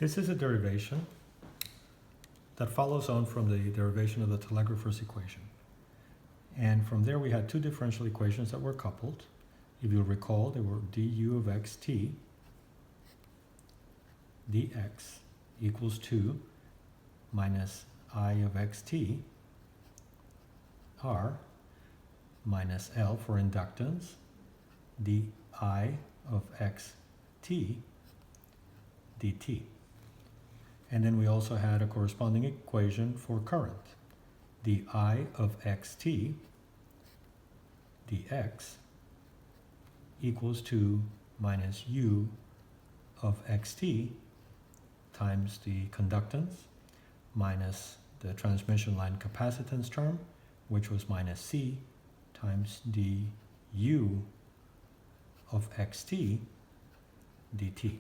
This is a derivation that follows on from the derivation of the telegrapher's equation. And from there we had two differential equations that were coupled. If you'll recall, they were du of xt dx equals 2 minus I of xt r minus L for inductance di of xt dt. And then we also had a corresponding equation for current. The I of xt dx equals 2 minus u of xt times the conductance minus the transmission line capacitance term, which was minus c times du of xt dt.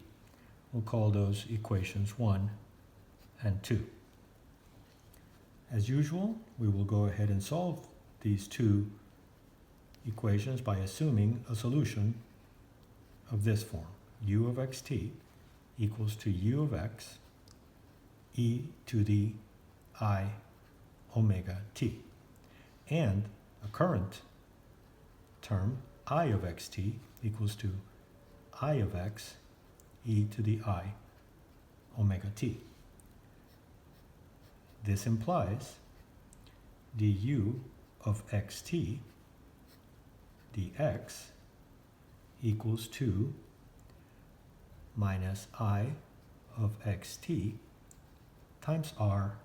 We'll call those equations 1 and 2. As usual, we will go ahead and solve these two equations by assuming a solution of this form. U of xt equals to u of x e to the I omega t. And a current term, I of xt equals to I of x e to the I omega t. This implies du of xt dx equals 2 minus I of xt times r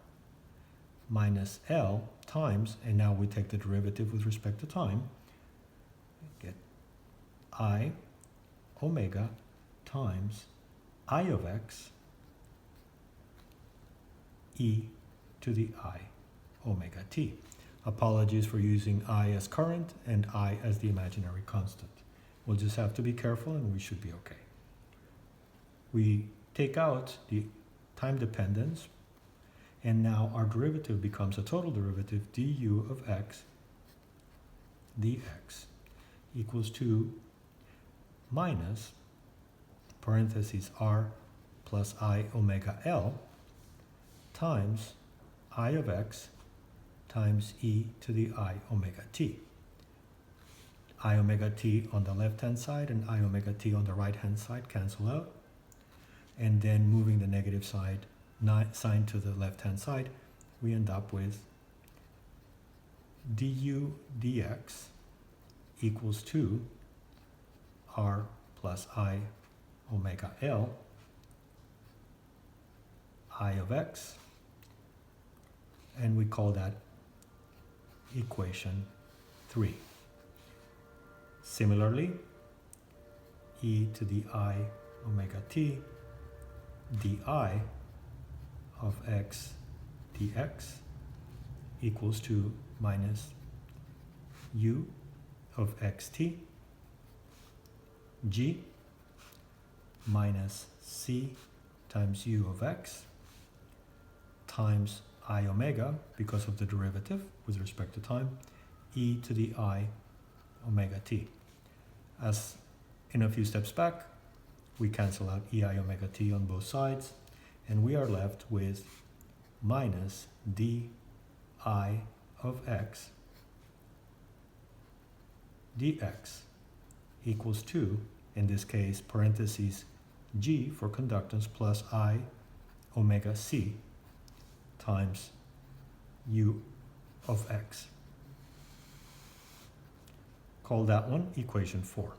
minus L times, and now we take the derivative with respect to time, get I omega times I of x e to the I omega t. Apologies for using I as current and I as the imaginary constant. We'll just have to be careful and we should be okay. We take out the time dependence, and now our derivative becomes a total derivative du of x dx equals 2 minus parentheses r plus I omega L times I of x times e to the I omega t. I omega t on the left hand side and I omega t on the right hand side cancel out. And then moving the negative sign to the left hand side, we end up with du dx equals 2 r plus I omega L I of x, and we call that equation 3. Similarly, e to the I omega t di of x dx equals 2 minus u of xt g minus c times u of x times I omega, because of the derivative with respect to time, e to the I omega t. As in a few steps back, we cancel out ei omega t on both sides, and we are left with minus di of x dx equals 2, in this case parentheses g for conductance plus I omega c times u of x. Call that one equation 4.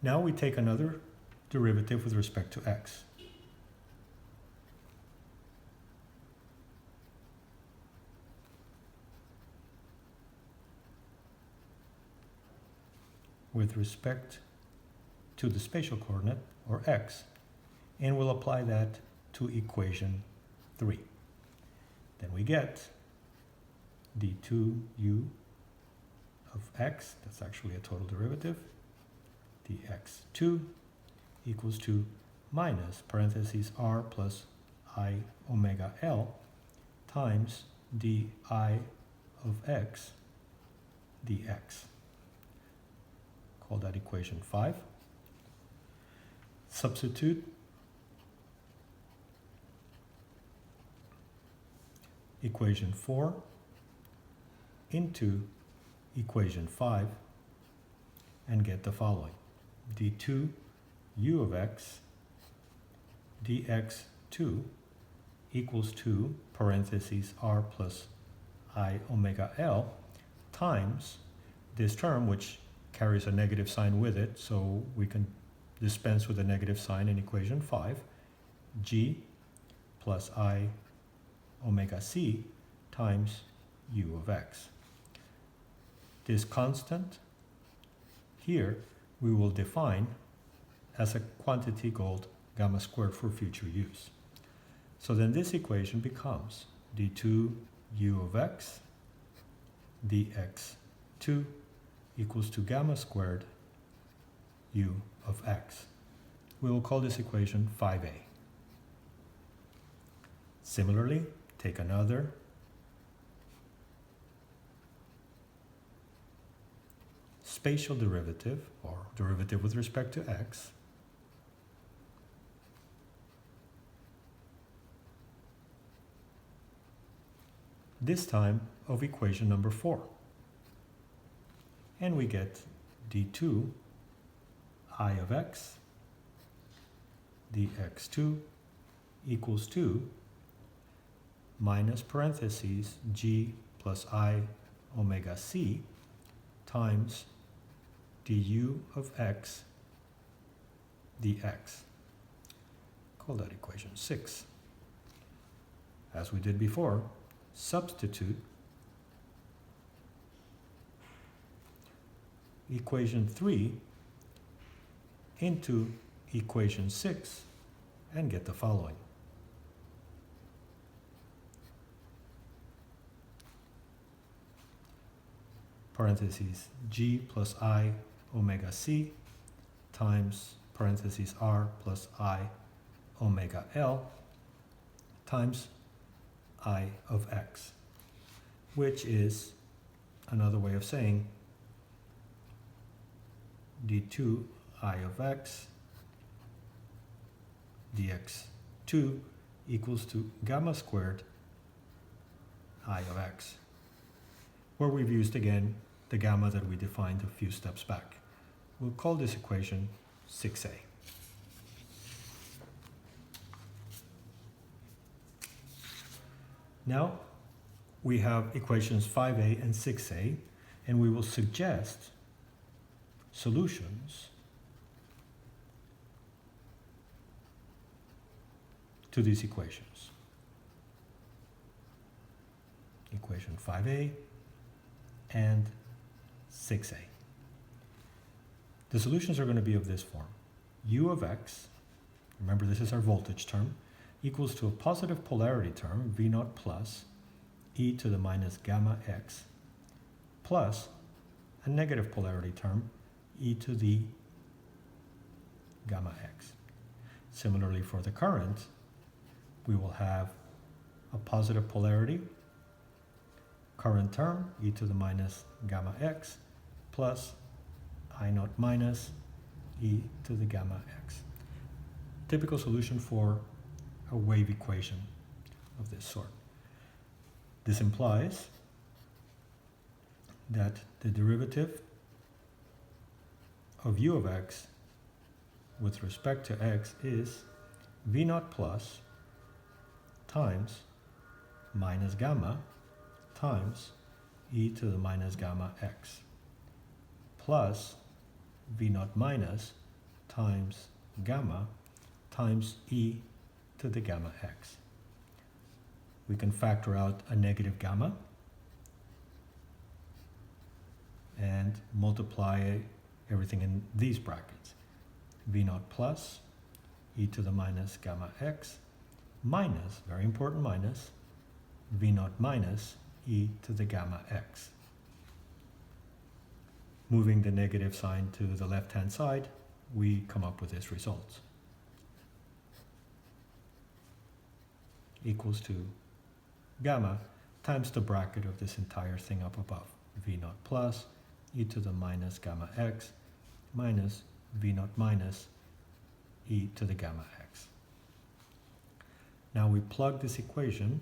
Now we take another derivative with respect to x. With respect to the spatial coordinate, or x, and we'll apply that to equation 3. Then we get d2u of x, that's actually a total derivative, dx2 equals 2 minus parentheses r plus I omega L times di of x dx. Call that equation 5. Substitute equation 4 into equation 5 and get the following. d2 u of x dx2 equals to parentheses r plus I omega L times this term, which carries a negative sign with it, so we can dispense with the negative sign in equation 5, g plus I omega c times u of x. This constant here we will define as a quantity called gamma squared for future use. So then this equation becomes d2 u of x dx2 equals to gamma squared u of x. We will call this equation 5a. Similarly, take another spatial derivative, or derivative with respect to x, this time of equation number 4. And we get d2 I of x dx2 equals to minus parentheses g plus I omega c times du of x dx. Call that equation 6. As we did before, substitute equation 3 into equation 6 and get the following. Parentheses g plus I omega c times parentheses r plus I omega L times I of x, which is another way of saying d2 I of x dx2 equals to gamma squared I of x, where we've used again the gamma that we defined a few steps back. We'll call this equation 6a. Now we have equations 5a and 6a, and we will suggest solutions to these equations. Equation 5a and 6a. The solutions are going to be of this form. U of x, remember this is our voltage term, equals to a positive polarity term, V naught plus e to the minus gamma x, plus a negative polarity term, e to the gamma x. Similarly for the current, we will have a positive polarity current term, e to the minus gamma x, plus I naught minus e to the gamma x. Typical solution for a wave equation of this sort. This implies that the derivative of u of x with respect to x is v naught plus times minus gamma times e to the minus gamma x plus v naught minus times gamma times e to the gamma x. We can factor out a negative gamma and multiply everything in these brackets. V naught plus e to the minus gamma x minus, very important minus, v naught minus e to the gamma x. Moving the negative sign to the left-hand side, we come up with this result. Equals to gamma times the bracket of this entire thing up above. V naught plus e to the minus gamma x minus V naught minus e to the gamma x. Now we plug this equation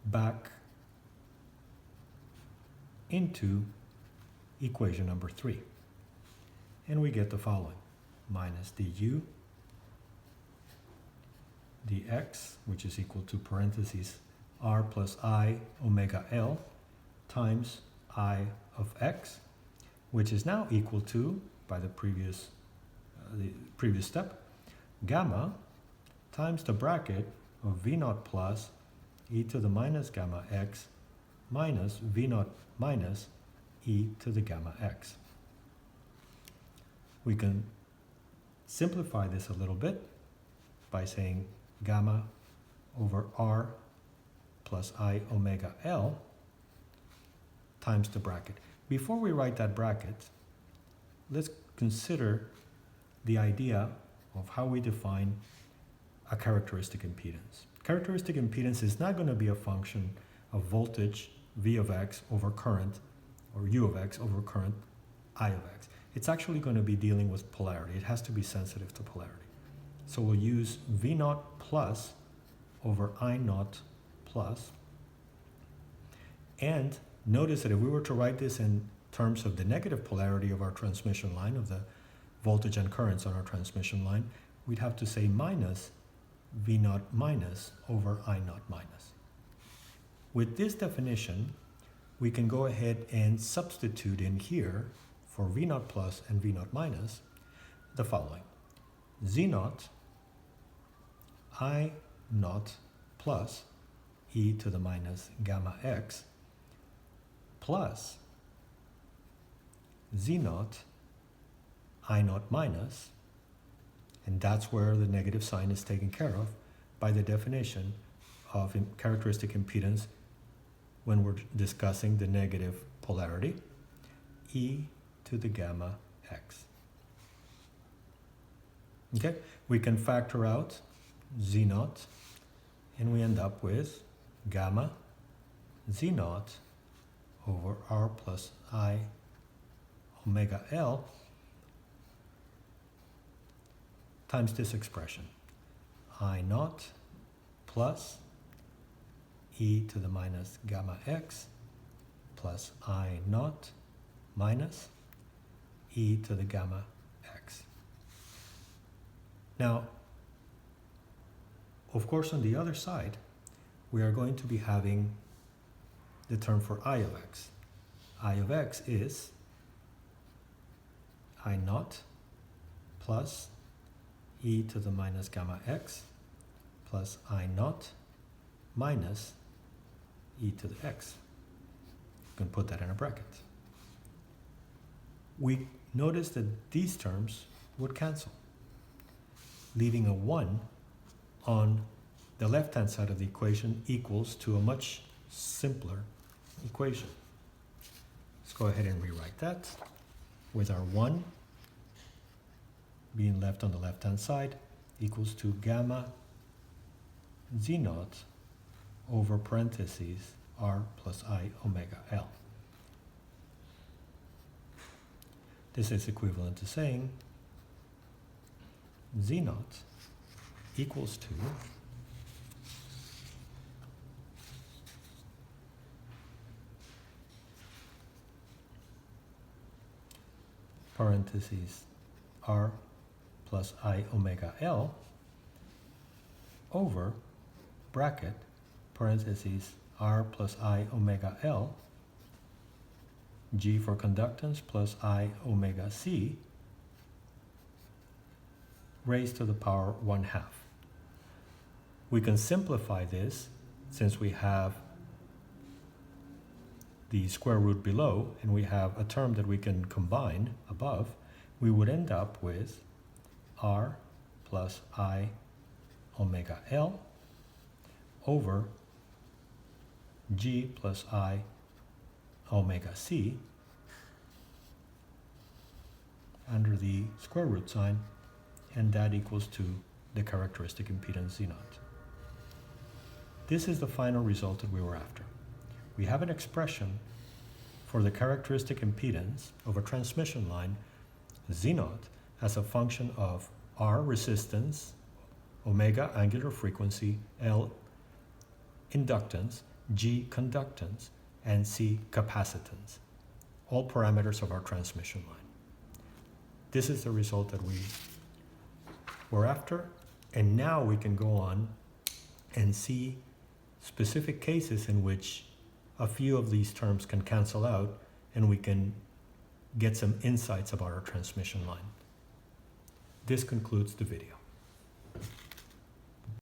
back into equation number 3. And we get the following: minus du dx, which is equal to parentheses r plus I omega L times I of x, which is now equal to, by the previous step, gamma times the bracket of V naught plus e to the minus gamma x minus V naught minus e to the gamma x. We can simplify this a little bit by saying gamma over r plus I omega L times the bracket. Before we write that bracket, let's consider the idea of how we define a characteristic impedance. Characteristic impedance is not going to be a function of voltage V of x over current, or U of x over current I of x. It's actually going to be dealing with polarity. It has to be sensitive to polarity. So we'll use V naught plus over I naught plus. And notice that if we were to write this in terms of the negative polarity of our transmission line, of the voltage and currents on our transmission line, we'd have to say minus V naught minus over I naught minus. With this definition, we can go ahead and substitute in here for V naught plus and V naught minus the following: Z naught I naught plus e to the minus gamma x plus Z naught I naught minus, and that's where the negative sign is taken care of by the definition of characteristic impedance when we're discussing the negative polarity, e to the gamma x. Okay, we can factor out Z naught, and we end up with gamma Z naught over r plus I omega L times this expression, I naught plus e to the minus gamma x plus I naught minus e to the gamma x. Now, of course, on the other side, we are going to be having the term for I of x. I of x is I naught plus e to the minus gamma x plus I naught minus e to the x. You can put that in a bracket. We notice that these terms would cancel, leaving a 1 on the left-hand side of the equation equals to a much simpler equation. Let's go ahead and rewrite that with our 1 being left on the left-hand side equals to gamma Z naught over parentheses r plus I omega L. This is equivalent to saying Z naught equals to parentheses r plus I omega L over bracket parentheses r plus I omega L G for conductance plus I omega C raised to the power 1/2. We can simplify this since we have the square root below and we have a term that we can combine above. We would end up with r plus I omega L over G plus I omega C under the square root sign, and that equals to the characteristic impedance Z naught. This is the final result that we were after. We have an expression for the characteristic impedance of a transmission line Z0 as a function of R resistance, omega angular frequency, L inductance, G conductance, and C capacitance, all parameters of our transmission line. This is the result that we were after, and now we can go on and see specific cases in which a few of these terms can cancel out, and we can get some insights about our transmission line. This concludes the video.